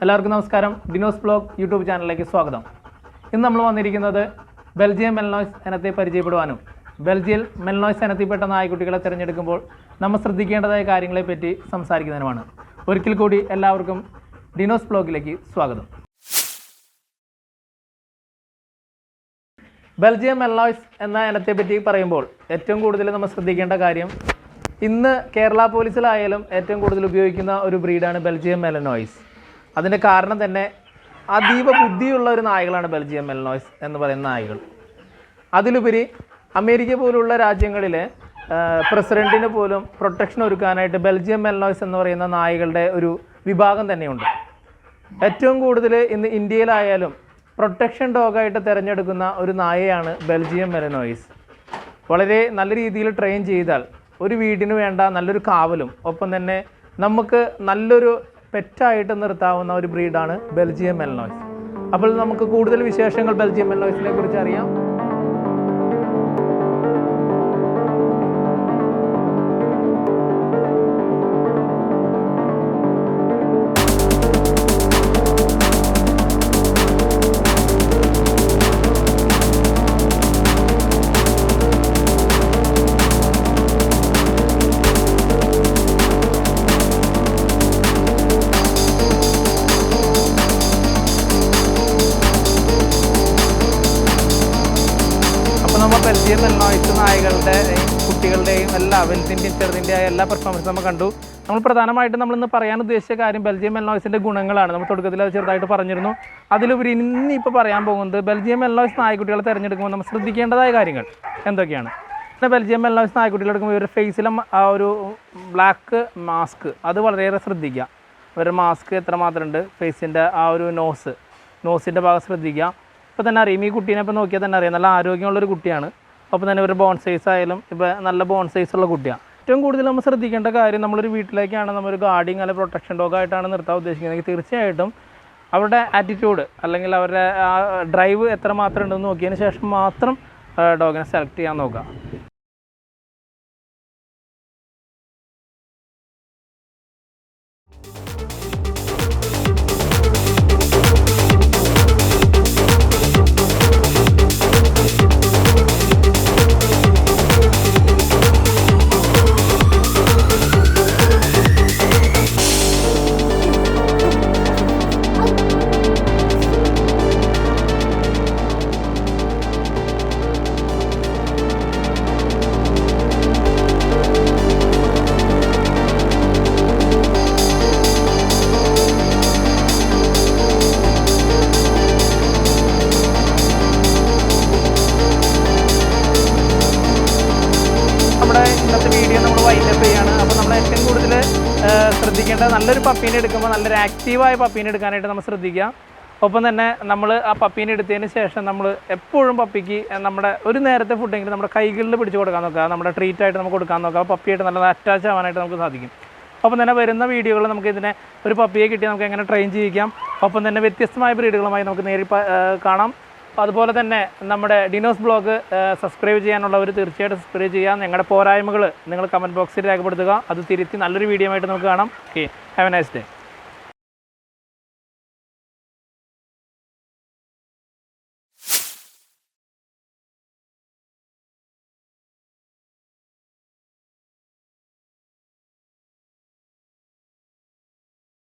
എല്ലാവർക്കും നമസ്കാരം. ഡിനോസ് blog YouTube ചാനലിലേക്ക് സ്വാഗതം. ഇന്ന് നമ്മൾ വന്നിരിക്കുന്നത് ബെൽജിയം മെൽനോയ്സ് ഇനത്തെ പരിചയപ്പെടുവാനും ബെൽജിയൽ മെൽനോയ്സ് ഇനത്തിൽപ്പെട്ട നായ്ക്കുട്ടികളെ തിരഞ്ഞെടുക്കുമ്പോൾ നമ്മൾ ശ്രദ്ധിക്കേണ്ടതായ കാര്യങ്ങളെപ്പറ്റി സംസാരിക്കുന്നതിനുമാണ്. ഒരിക്കൽ കൂടി എല്ലാവർക്കും ഡിനോസ് ബ്ലോഗിലേക്ക് സ്വാഗതം. ബെൽജിയം മെൽനോയ്സ് എന്ന ഇനത്തെപ്പറ്റി പറയുമ്പോൾ ഏറ്റവും കൂടുതൽ നമ്മൾ ശ്രദ്ധിക്കേണ്ട കാര്യം, ഇന്ന് കേരള പോലീസിലായാലും ഏറ്റവും കൂടുതൽ ഉപയോഗിക്കുന്ന ഒരു ബ്രീഡാണ് ബെൽജിയം മെലനോയ്സ്. അതിൻ്റെ കാരണം തന്നെ അതീവ ബുദ്ധിയുള്ള ഒരു നായകളാണ് ബെൽജിയം മെലനോയ്സ് എന്ന് പറയുന്ന നായകൾ. അതിലുപരി അമേരിക്ക പോലുള്ള രാജ്യങ്ങളിലെ പ്രസിഡൻറ്റിന് പോലും പ്രൊട്ടക്ഷൻ ഒരുക്കാനായിട്ട് ബെൽജിയം മെലനോയ്സ് എന്ന് പറയുന്ന നായകളുടെ ഒരു വിഭാഗം തന്നെയുണ്ട്. ഏറ്റവും കൂടുതൽ ഇന്ന് ഇന്ത്യയിലായാലും പ്രൊട്ടക്ഷൻ ഡോഗായിട്ട് തിരഞ്ഞെടുക്കുന്ന ഒരു നായയാണ് ബെൽജിയം മെലനോയ്സ്. വളരെ നല്ല രീതിയിൽ ട്രെയിൻ ചെയ്താൽ ഒരു വീടിന് വേണ്ട നല്ലൊരു കാവലും ഒപ്പം തന്നെ നമുക്ക് നല്ലൊരു പെറ്റായിട്ട് നിർത്താവുന്ന ഒരു ബ്രീഡാണ് ബെൽജിയം മെലനോയ്സ്. അപ്പോൾ നമുക്ക് കൂടുതൽ വിശേഷങ്ങൾ ബെൽജിയം മെലനോയ്സിനെ കുറിച്ച് അറിയാം. ബെൽജിയം മെലനോയ്സ് നായകളുടെയും കുട്ടികളുടെയും എല്ലാ വലുതിൻ്റെയും ചെറുതിൻ്റെയും എല്ലാ പെർഫോമൻസും നമ്മൾ കണ്ടു. നമ്മൾ പ്രധാനമായിട്ടും നമ്മളിന്ന് പറയാൻ ഉദ്ദേശിച്ച കാര്യം ബെൽജിയം മെലനോയ്സിൻ്റെ ഗുണങ്ങളാണ്. നമ്മൾ തുടക്കത്തിൽ അത് ചെറുതായിട്ട് പറഞ്ഞിരുന്നു. അതിലുപരി ഇന്നിപ്പോൾ പറയാൻ പോകുന്നത് ബെൽജിയം മെലനോയ്സ് നായ്ക്കുട്ടികളെ തിരഞ്ഞെടുക്കുമ്പോൾ നമ്മൾ ശ്രദ്ധിക്കേണ്ടതായ കാര്യങ്ങൾ എന്തൊക്കെയാണ്. പിന്നെ ബെൽജിയം മെലനോയ്സ് നായ്ക്കുട്ടികളെ എടുക്കുമ്പോൾ ഇവരുടെ ഫേസിലെ ആ ഒരു ബ്ലാക്ക് മാസ്ക് അത് വളരെയേറെ ശ്രദ്ധിക്കുക. ഇവരുടെ മാസ്ക് എത്രമാത്രം ഉണ്ട്, ഫേസിൻ്റെ ആ ഒരു നോസിൻ്റെ ഭാഗം ശ്രദ്ധിക്കുക. ഇപ്പോൾ തന്നെ അറിയാം, ഈ കുട്ടീനെ ഇപ്പോൾ നോക്കിയാൽ തന്നെ അറിയാം നല്ല ആരോഗ്യമുള്ളൊരു കുട്ടിയാണ്. അപ്പോൾ തന്നെ ഒരു ബോൺ സൈസ് ആയാലും ഇപ്പോൾ നല്ല ബോൺ സൈസുള്ള കുട്ടിയാണ്. ഏറ്റവും കൂടുതൽ നമ്മൾ ശ്രദ്ധിക്കേണ്ട കാര്യം, നമ്മളൊരു വീട്ടിലേക്കാണ് നമ്മളൊരു ഗാർഡിങ് അല്ലെങ്കിൽ പ്രൊട്ടക്ഷൻ ഡോഗായിട്ടാണ് നിർത്താൻ ഉദ്ദേശിക്കുന്നത്, തീർച്ചയായിട്ടും അവരുടെ ആറ്റിറ്റ്യൂഡ് അല്ലെങ്കിൽ അവരുടെ ആ ഡ്രൈവ് എത്രമാത്രം ഉണ്ടെന്ന് നോക്കിയതിന് ശേഷം മാത്രം ഡോഗിനെ സെലക്ട് ചെയ്യാൻ നോക്കുക. ഇന്നത്തെ വീഡിയോ നമ്മൾ വൈൻഡപ്പ് ചെയ്യാണ്. അപ്പോൾ നമ്മൾ ഏറ്റവും കൂടുതൽ ശ്രദ്ധിക്കേണ്ട, നല്ലൊരു പപ്പീനെ എടുക്കുമ്പോൾ നല്ലൊരു ആക്റ്റീവായ പപ്പീനെ എടുക്കാനായിട്ട് നമ്മൾ ശ്രദ്ധിക്കുക. ഒപ്പം തന്നെ നമ്മൾ ആ പപ്പീനെ എടുത്തതിന് ശേഷം നമ്മൾ എപ്പോഴും പപ്പിക്ക് നമ്മുടെ ഒരു നേരത്തെ ഫുഡെങ്കിലും നമ്മുടെ കൈകളിൽ പിടിച്ച് കൊടുക്കാൻ നോക്കുക. നമ്മുടെ ട്രീറ്റായിട്ട് നമുക്ക് കൊടുക്കാൻ നോക്കുക. പപ്പിയായിട്ട് നല്ല അറ്റാച്ച് ആവാനായിട്ട് നമുക്ക് സാധിക്കും. ഒപ്പം തന്നെ വരുന്ന വീഡിയോകൾ നമുക്ക് ഇതിനെ ഒരു പപ്പിയെ കിട്ടി നമുക്ക് എങ്ങനെ ട്രെയിൻ ചെയ്യിക്കാം, ഒപ്പം തന്നെ വ്യത്യസ്തമായ ബ്രീഡുകളുമായി നമുക്ക് നേരിൽ കാണാം. അതുപോലെ തന്നെ നമ്മുടെ ഡിനോസ് ബ്ലോഗ് സബ്സ്ക്രൈബ് ചെയ്യാനുള്ളവർ തീർച്ചയായിട്ടും സബ്സ്ക്രൈബ് ചെയ്യാം. നിങ്ങളുടെ പോരായ്മകൾ നിങ്ങൾ കമൻറ്റ് ബോക്സിൽ രേഖപ്പെടുത്തുക. അത് തിരുത്തി നല്ലൊരു വീഡിയോ ആയിട്ട് നമുക്ക് കാണാം. Okay, have A nice day.